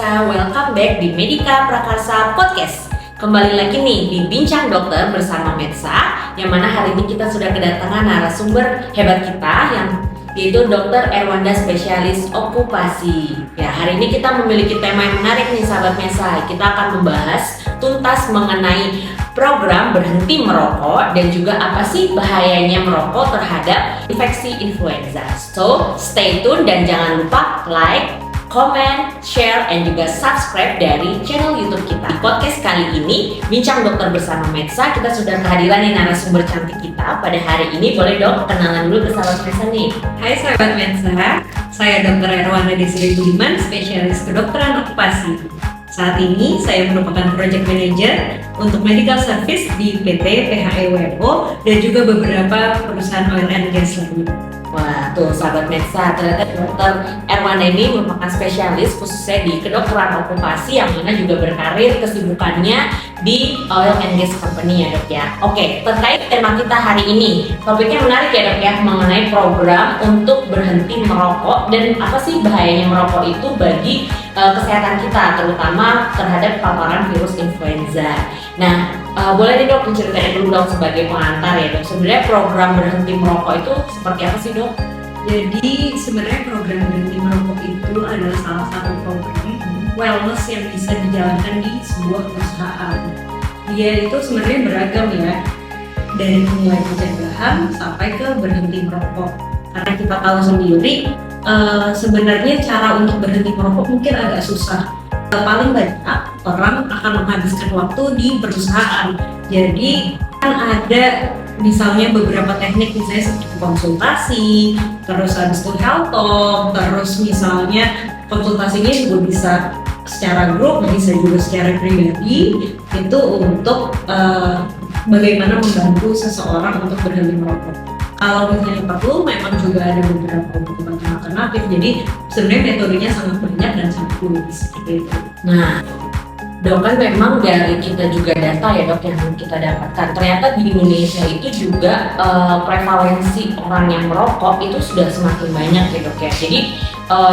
pemirsa, welcome back di Medika Prakarsa Podcast. Kembali lagi nih di Bincang Dokter bersama Medsa, yang mana hari ini kita sudah kedatangan narasumber hebat kita yang yaitu Dr. Erwanda spesialis okupasi. Ya, hari ini kita memiliki tema yang menarik nih sahabat Medsa. Kita akan membahas tuntas mengenai program berhenti merokok dan juga apa sih bahayanya merokok terhadap infeksi influenza. So, stay tune dan jangan lupa like, comment, share, and juga subscribe dari channel YouTube kita. Di podcast kali ini, Bincang Dokter bersama Medsa, kita sudah kehadiran nih narasumber cantik kita pada hari ini. Boleh dok, kenalan dulu ke sahabat Medsa nih. Hai sahabat Medsa, saya Dr. Erwanda Desiree Budiman, spesialis kedokteran okupasi. Saat ini saya merupakan project manager untuk medical service di PT PHE WMO dan juga beberapa perusahaan oil and gas lainnya. Wah, tuh sahabat Medsa, ternyata Dr. Erwanda ini merupakan spesialis khususnya di kedokteran okupasi yang mana juga berkarir kesibukannya di oil and gas company ya dok ya. Oke, terkait tema kita hari ini, topiknya menarik ya dok ya, mengenai program untuk berhenti merokok dan apa sih bahayanya merokok itu bagi kesehatan kita, terutama terhadap paparan virus influenza. Nah, boleh nih dok menceritakan dulu dok sebagai pengantar ya dok, sebenarnya program berhenti merokok itu seperti apa sih dok? Jadi sebenarnya program berhenti merokok itu adalah salah satu program wellness yang bisa dijalankan di sebuah perusahaan. Dia itu sebenarnya beragam ya, dari mulai pencegahan sampai ke berhenti merokok. Karena kita tahu sendiri, sebenarnya cara untuk berhenti merokok mungkin agak susah. Paling banyak orang akan menghabiskan waktu di perusahaan. Jadi kan ada misalnya beberapa teknik, misalnya seperti konsultasi, terus habis itu health talk, terus misalnya konsultasinya juga bisa secara grup, bisa juga secara pribadi, itu untuk bagaimana membantu seseorang untuk berhenti merokok. Kalau misalnya perlu, memang juga ada beberapa obat alternatif. Jadi sebenarnya metodenya sangat banyak dan sangat luas seperti itu. Nah, dok kan memang dari kita juga data ya dok yang kita dapatkan, ternyata di Indonesia itu juga prevalensi orang yang merokok itu sudah semakin banyak ya dok ya. Jadi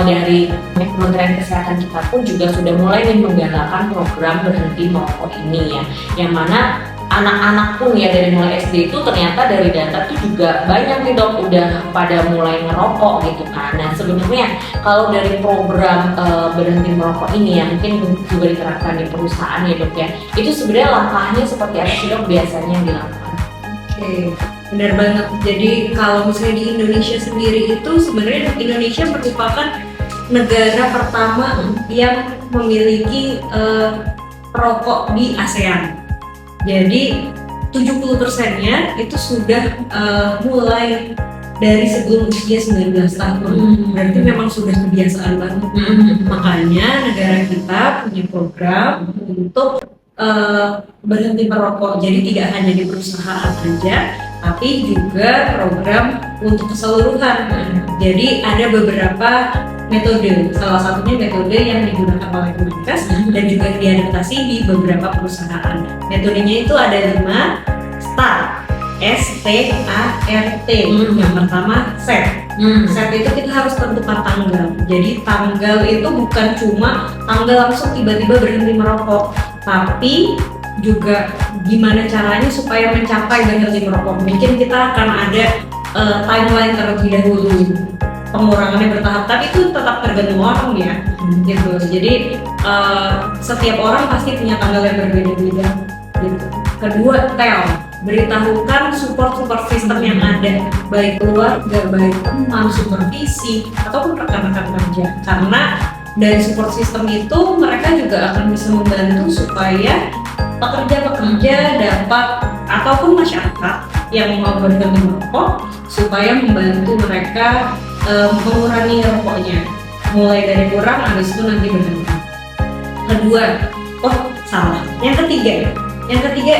dari Kementerian Kesehatan kita pun juga sudah mulai menggalakkan program berhenti merokok ini ya, yang mana anak-anak pun ya dari mulai SD itu ternyata dari data itu juga banyak nih dok udah pada mulai ngerokok gitu kan. Nah sebenarnya kalau dari program berhenti merokok ini ya mungkin juga diterapkan di perusahaan ya dok ya, itu sebenarnya langkahnya seperti apa sih dok biasanya yang dilakukan? Oke, benar banget. Jadi kalau misalnya di Indonesia sendiri itu sebenarnya Indonesia merupakan negara pertama yang memiliki perokok di ASEAN. Jadi 70%-nya itu sudah mulai dari sebelum usia 19 tahun. Berarti memang sudah kebiasaan banget. Makanya negara kita punya program untuk berhenti merokok. Jadi tidak hanya di perusahaan saja, tapi juga program untuk keseluruhan. Jadi ada beberapa metode, salah satunya metode yang digunakan oleh Kemenkes dan juga diadaptasi di beberapa perusahaan. Metodenya itu ada 5 START, S-T-A-R-T. Yang pertama set. Set itu kita harus tentukan tanggal. Jadi tanggal itu bukan cuma tanggal langsung tiba-tiba berhenti merokok, tapi juga gimana caranya supaya mencapai berhenti merokok. Mungkin kita akan ada timeline terlebih dahulu, pengurangannya bertahap, tapi itu tetap tergantung orang ya, gitu. Jadi setiap orang pasti punya tanggal yang berbeda-beda, gitu. Kedua, beritahukan support system yang ada, baik keluarga, baik teman, supervisi, ataupun rekan-rekan kerja. Karena dari support system itu mereka juga akan bisa membantu supaya pekerja-pekerja dapat, ataupun masyarakat yang mau berhenti merokok, supaya membantu mereka mengurangi rokoknya, mulai dari kurang, habis itu nanti berhenti. Kedua, yang ketiga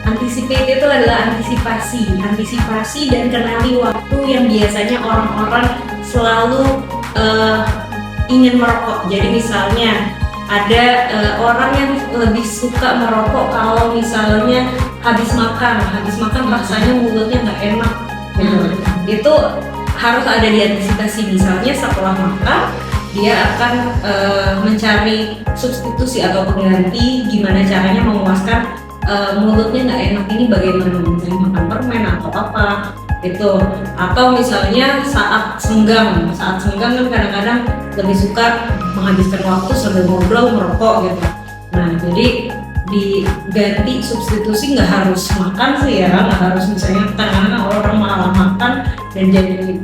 anticipate itu adalah antisipasi dan kenali waktu yang biasanya orang-orang selalu ingin merokok. Jadi misalnya ada orang yang lebih suka merokok kalau misalnya habis makan rasanya mulutnya nggak enak gitu. Itu harus ada diantisipasi, misalnya setelah makan dia akan mencari substitusi atau pengganti gimana caranya memuaskan mulutnya nggak enak ini, bagaimana misalnya makan permen atau apa itu, atau misalnya saat senggang kan kadang-kadang lebih suka menghabiskan waktu sambil ngobrol merokok gitu. Nah jadi diganti substitusi, nggak harus makan sih ya, nggak harus misalnya kadang-kadang orang malah makan dan jadi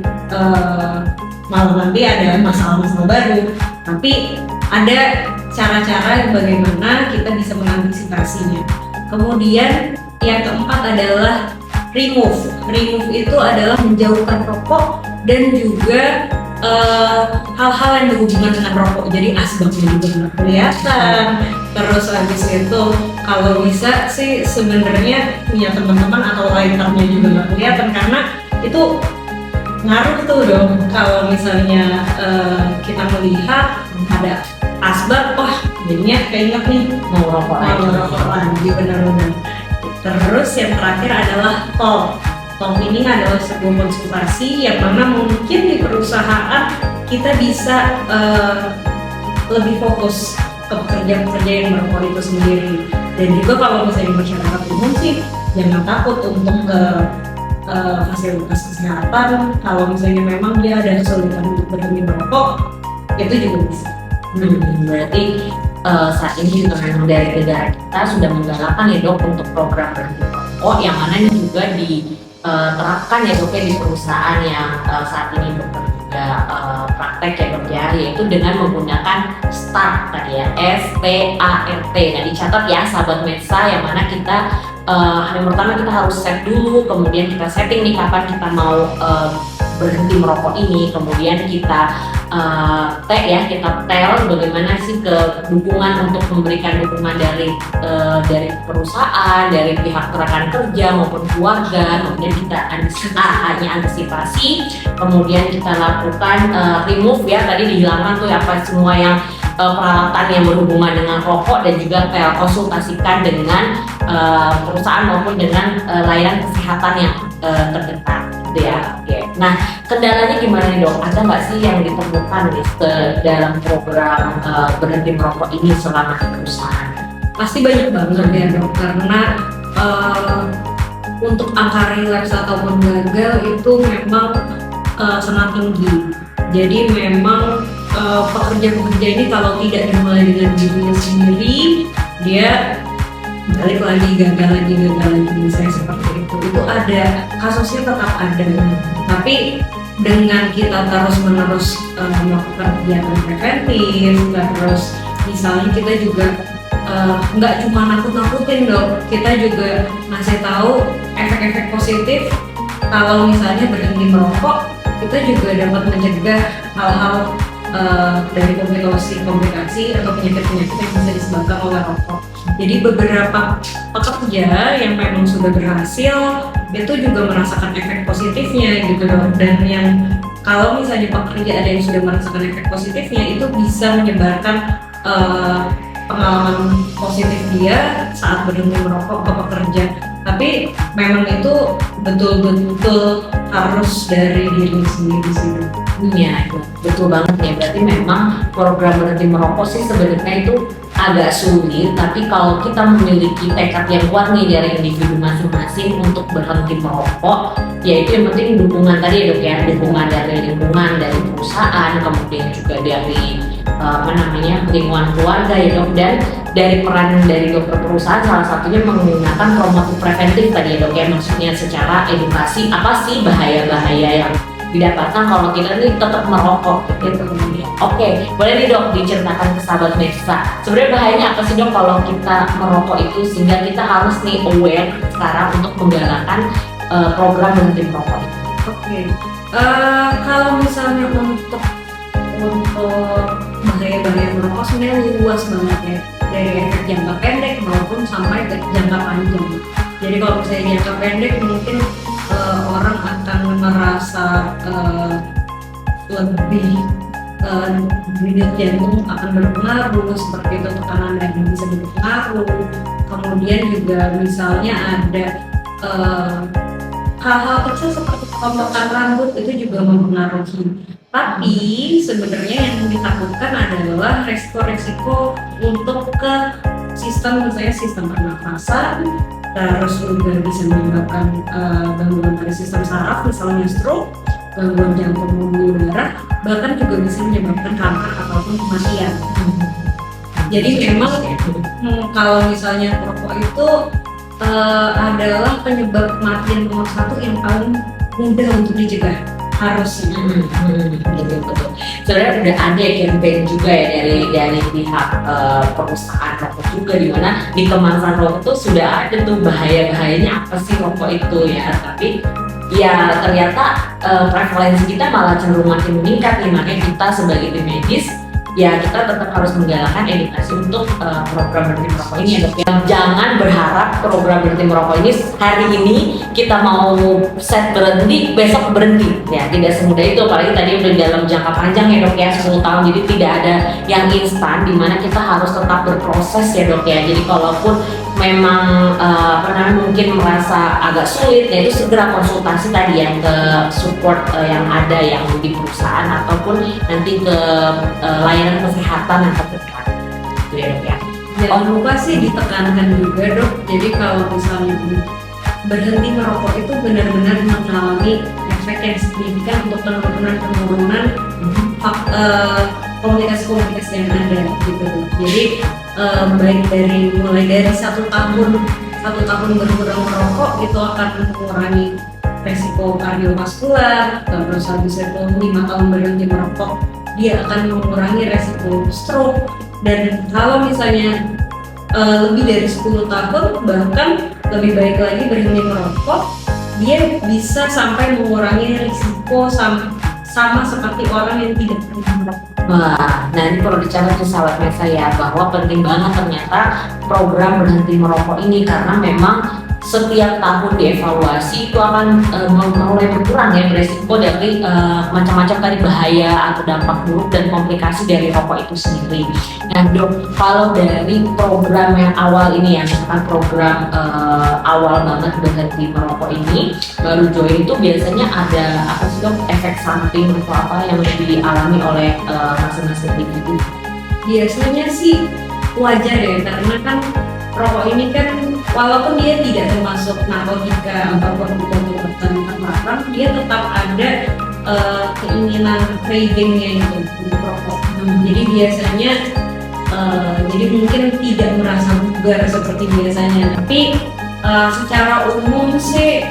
malah nanti ada masalah-masalah baru, tapi ada cara-cara yang bagaimana kita bisa mengantisipasinya. Kemudian yang keempat adalah remove itu adalah menjauhkan rokok dan juga hal-hal yang berhubungan dengan rokok, jadi asbaknya juga nggak kelihatan. Terus habis itu kalau bisa sih sebenarnya punya teman-teman atau lighternya juga nggak kelihatan, karena itu ngaruh tuh dong. Kalau misalnya kita melihat ada asbak, wah jadinya keinget nih mau rokok lagi, benar-benar. Terus yang terakhir adalah talk ini adalah sebuah konsultasi yang mana mungkin di perusahaan kita bisa lebih fokus ke pekerja-pekerja yang merokok itu sendiri. Dan juga kalau misalnya masyarakat umum sih jangan takut untuk ke fasilitas kesehatan. Kalau misalnya memang dia ada kesulitan untuk berhenti merokok, itu juga bisa. Berarti saat ini juga memang dari negara kita sudah menggalakkan ya dok untuk program berhenti merokok, yang mana ini juga diterapkan ya dok ya di perusahaan yang saat ini dokter juga praktek ya dok ya, yaitu dengan menggunakan START tadi ya, START. Nah dicatat ya sahabat Medsa, yang mana kita yang pertama kita harus set dulu, kemudian kita setting nih kapan kita mau berhenti merokok ini, kemudian kita kita tel bagaimana sih dukungan untuk memberikan dukungan dari perusahaan, dari pihak rekan kerja maupun keluarga, kemudian kita antisipasi, kemudian kita lakukan remove ya, tadi dihilangkan tuh apa semua yang peralatan yang berhubungan dengan rokok, dan juga konsultasikan dengan perusahaan maupun dengan layanan kesehatan yang terdekat gitu ya. Oke. Nah kendalanya gimana nih dok? Ada nggak sih yang ditemukan dalam program berhenti merokok ini selama di perusahaan? Pasti banyak banget ya dok, karena untuk angka relapse ataupun gagal itu memang sangat tinggi. Jadi memang pekerja-pekerja ini kalau tidak dimulai dengan dirinya sendiri, dia balik lagi, gagal lagi, misalnya seperti itu ada kasusnya, tetap ada. Tapi dengan kita terus-menerus melakukan kegiatan preventif, terus misalnya kita juga nggak cuma nakut-nakutin dok, kita juga ngasih tahu efek-efek positif. Kalau misalnya berhenti merokok, kita juga dapat mencegah hal-hal dari komplikasi atau penyakit-penyakit yang bisa disebabkan oleh rokok. Jadi beberapa pekerja yang memang sudah berhasil itu juga merasakan efek positifnya gitu loh. Dan yang kalau misalnya pekerja ada yang sudah merasakan efek positifnya, itu bisa menyebarkan pengalaman positif dia saat berhenti merokok ke pekerja. Tapi memang itu betul-betul harus dari diri sendiri sih. Iya, betul banget ya. Berarti memang program berhenti merokok sih sebenarnya itu agak sulit, tapi kalau kita memiliki tekad yang kuat nih dari individu masing-masing untuk berhenti merokok, yaitu yang penting dukungan tadi ya dok ya, dukungan dari lingkungan, dari perusahaan, kemudian juga dari lingkungan keluarga ya dok, dan dari peran dari dokter perusahaan salah satunya menggunakan promotif preventif tadi ya dok ya, maksudnya secara edukasi apa sih bahaya-bahaya yang didapatkan kalau kita nih tetap merokok gitu. Oke, boleh nih dok diceritakan ke sahabat Medsa, sebenarnya bahayanya apa sih dok kalau kita merokok itu, sehingga kita harus nih aware sekarang untuk menggalakkan program berhenti merokok. Oke. Kalau misalnya untuk bahaya-bahaya merokok sebenarnya luas banget ya, dari efek jangka pendek maupun sampai ke jangka panjang. Jadi kalau misalnya jangka pendek mungkin orang akan merasa lebih denyut jantung akan berpengaruh, seperti itu, tekanan darah bisa berpengaruh. Kemudian juga misalnya ada hal-hal kecil seperti pemotongan rambut itu juga mempengaruhi. Tapi sebenarnya yang ditakutkan adalah resiko-resiko untuk ke sistem, misalnya sistem pernafasan, terus juga bisa menyebabkan gangguan pada sistem saraf, misalnya stroke, gangguan jantung pembuluh darah, bahkan juga bisa menyebabkan kanker ataupun kematian. Jadi memang kalau misalnya perokok itu adalah penyebab kematian nomor 1 yang paling mudah untuk dicegah, harusnya. Betul. Sebenarnya udah ada campaign juga ya dari pihak perusahaan rokok juga, di mana di kemasan rokok itu sudah ada tuh bahayanya apa sih rokok itu ya. Tapi ya ternyata prevalensi kita malah cenderung makin meningkat nih. Makanya kita sebagai tim medis ya kita tetap harus menggalakkan edukasi untuk program berhenti merokok ini ya dok ya. Jangan berharap program berhenti merokok ini hari ini kita mau set berhenti, besok berhenti ya, tidak semudah itu. Apalagi tadi udah dalam jangka panjang ya dok ya, 10 tahun, jadi tidak ada yang instan, dimana kita harus tetap berproses ya dok ya. Jadi kalaupun memang mungkin merasa agak sulit, ya itu segera konsultasi tadi yang ke support yang ada yang di perusahaan ataupun nanti ke layanan kesehatan yang terdekat gitu ya dok ya. Jangan lupa sih ditekankan juga dok, jadi kalau misalnya berhenti merokok itu benar-benar mengalami efek yang signifikan untuk penurunan komunitas-komunitas yang ada gitu. Jadi baik mulai dari satu tahun berkurang merokok itu akan mengurangi resiko kardiovaskular, terus habis itu 5 tahun berhenti merokok dia akan mengurangi resiko stroke, dan kalau misalnya lebih dari 10 tahun bahkan lebih baik lagi berhenti merokok, dia bisa sampai mengurangi risiko sama seperti orang yang tidak pernah merokok. Wah, nah ini perlu dicatat tuh sahabat Mesa ya, bahwa penting banget ternyata program berhenti merokok ini, karena memang setiap tahun dievaluasi itu akan mulai berkurang ya beresiko dari macam-macam tadi bahaya atau dampak buruk dan komplikasi dari rokok itu sendiri. Nah dok, kalau dari program yang awal ini ya, misalkan program awal banget berhenti merokok ini baru join, itu biasanya ada apa sih dok, efek samping atau apa yang dialami oleh masing-masing individu? Biasanya sih wajar ya, karena kan rokok ini kan walaupun dia tidak termasuk narkotika ataupun obat-obatan terlarang, dia tetap ada keinginan cravingnya itu untuk rokok. Jadi biasanya jadi mungkin tidak merasa bugar seperti biasanya, tapi secara umum sih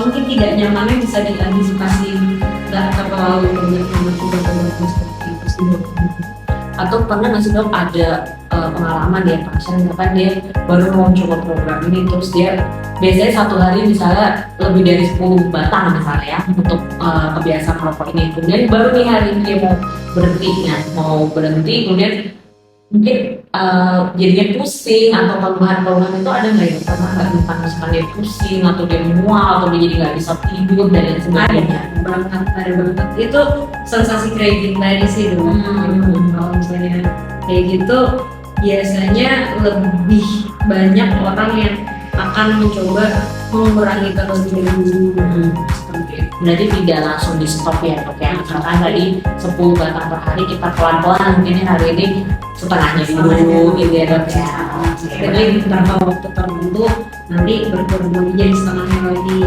mungkin tidak nyamannya bisa diantisipasi, nggak terlalu banyak obat-obatan seperti itu. Atau pernah nggak sih dok ada pengalaman dia pasien misalkan dia baru mau coba program ini, terus dia biasanya satu hari misalnya lebih dari 10 batang misalnya ya untuk kebiasaan merokok ini, kemudian baru nih hari ini dia mau berhenti, kemudian mungkin jadinya pusing atau keluhan-keluhan itu ada nggak ya? Karena nggak lupa, misalkan dia pusing atau dia mual atau dia jadi nggak bisa tidur dan lain sebagainya. Ada banget itu sensasi craving tadi sih dulu. Kalau misalnya kayak gitu biasanya lebih banyak orang yang akan mencoba mengurangi terlebih dahulu. Berarti tidak langsung di stop ya dok ya, misalkan tadi 10 batang per hari kita pelan-pelan, mungkin hari ini setengahnya dulu gitu ya dok ya. Jadi beberapa waktu tertentu nanti berkurang lagi jadi setengahnya lagi,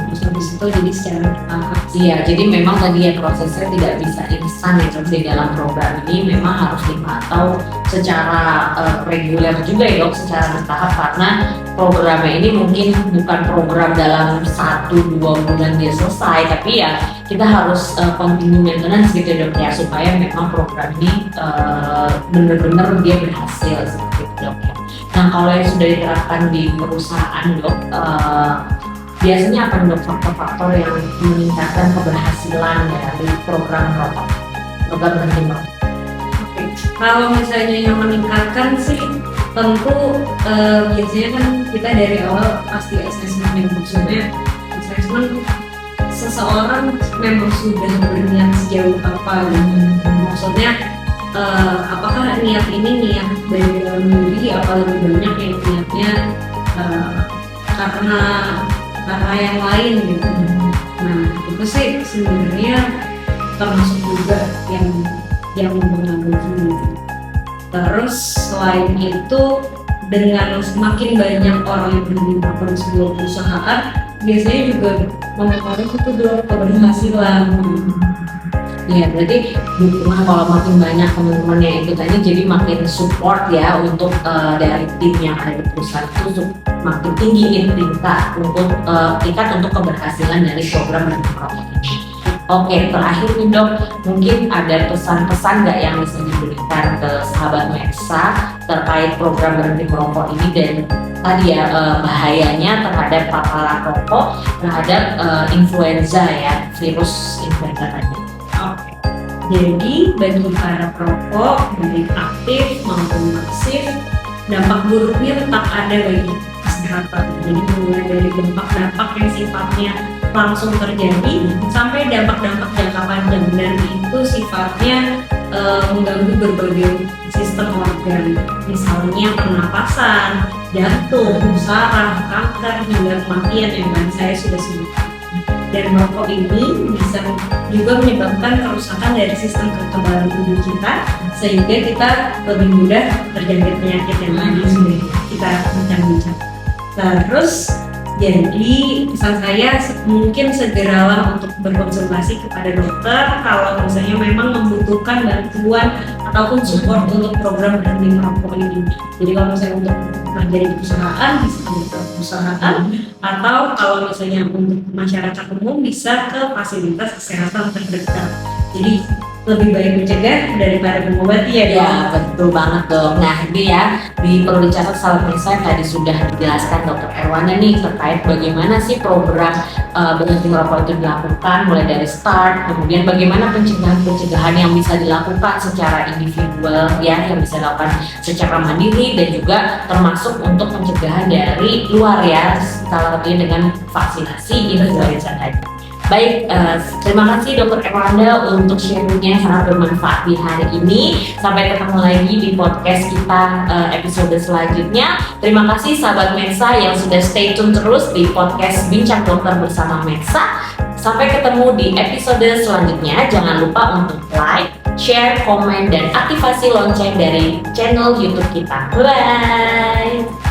terus habis itu jadi secara bertahap. Iya, jadi memang tadi ya prosesnya tidak bisa instan ya dok, di dalam program ini memang harus dipantau secara reguler juga ya dok, secara bertahap, karena programnya ini mungkin bukan program dalam 1-2 bulan dia selesai, tapi ya kita harus continue maintenance gitu ya dok ya, supaya memang program ini benar-benar dia berhasil seperti itu dok ya. Nah kalau yang sudah diterapkan di perusahaan dok, biasanya apa dok faktor-faktor yang meningkatkan keberhasilan dari program berhenti merokok? Kalau misalnya yang meningkatkan sih tentu biasanya kan kita dari awal pasti assessment, yang maksudnya assessment seseorang memang sudah berniat sejauh apa gitu. Maksudnya apakah niat ini niat dari dalam diri, apa lebih banyak yang niatnya karena yang lain gitu. Nah itu sih sebenarnya termasuk juga yang mempengaruhi. Terus selain itu, dengan semakin banyak orang yang berhenti melakukan sebuah perusahaan, biasanya juga mempengaruhi itu dong keberhasilan. Ya, berarti dukungan kalau makin banyak teman-teman yang ikut tadi, jadi makin support ya untuk dari tim yang ada di perusahaan itu makin tinggi nih tingkat untuk keberhasilan dari program berhenti merokok ini. Oke, terakhir nih Dok, mungkin ada pesan-pesan nggak yang bisa diberikan ke sahabat Medsa terkait program berhenti merokok ini dan tadi ya bahayanya terhadap paparan rokok terhadap influenza ya, virus influenza tadi. Oke. Jadi bagi para perokok baik aktif maupun pasif, dampak buruknya tetap ada bagi kesehatan. Jadi mulai dari dampak-dampak yang sifatnya langsung terjadi sampai dampak-dampak jangka panjang, dan itu sifatnya mengganggu berbagai sistem organ, misalnya pernapasan, jantung, saraf, kanker, hingga kematian yang tadi saya sudah sebutkan. Dan merokok ini bisa juga menyebabkan kerusakan dari sistem kekebalan tubuh kita, sehingga kita lebih mudah terjangkit penyakit yang tadi sudah kita bincang-bincang. Terus jadi pesan saya mungkin segeralah untuk berkonsultasi kepada dokter kalau misalnya memang membutuhkan bantuan ataupun support untuk program berhenti merokok ini. Jadi kalau misalnya untuk kerja di perusahaan bisa ke perusahaan, atau kalau misalnya untuk masyarakat umum bisa ke fasilitas kesehatan terdekat. Jadi lebih baik mencegah daripada mengobati ya Dok? Ya betul banget Dok. Nah ini ya perlu dicatat sahabat Medsa tadi sudah dijelaskan Dr. Erwana nih terkait bagaimana sih program berhenti merokok itu dilakukan mulai dari start, kemudian bagaimana pencegahan yang bisa dilakukan secara individual ya, yang bisa dilakukan secara mandiri dan juga termasuk untuk pencegahan dari luar ya, salah satunya dengan vaksinasi influenza tadi. Baik, terima kasih Dr. Erwana untuk sharingnya sangat bermanfaat di hari ini. Sampai ketemu lagi di podcast kita episode selanjutnya. Terima kasih sahabat Medsa yang sudah stay tune terus di podcast Bincang Dokter bersama Medsa. Sampai ketemu di episode selanjutnya. Jangan lupa untuk like, share, komen, dan aktivasi lonceng dari channel YouTube kita. Bye!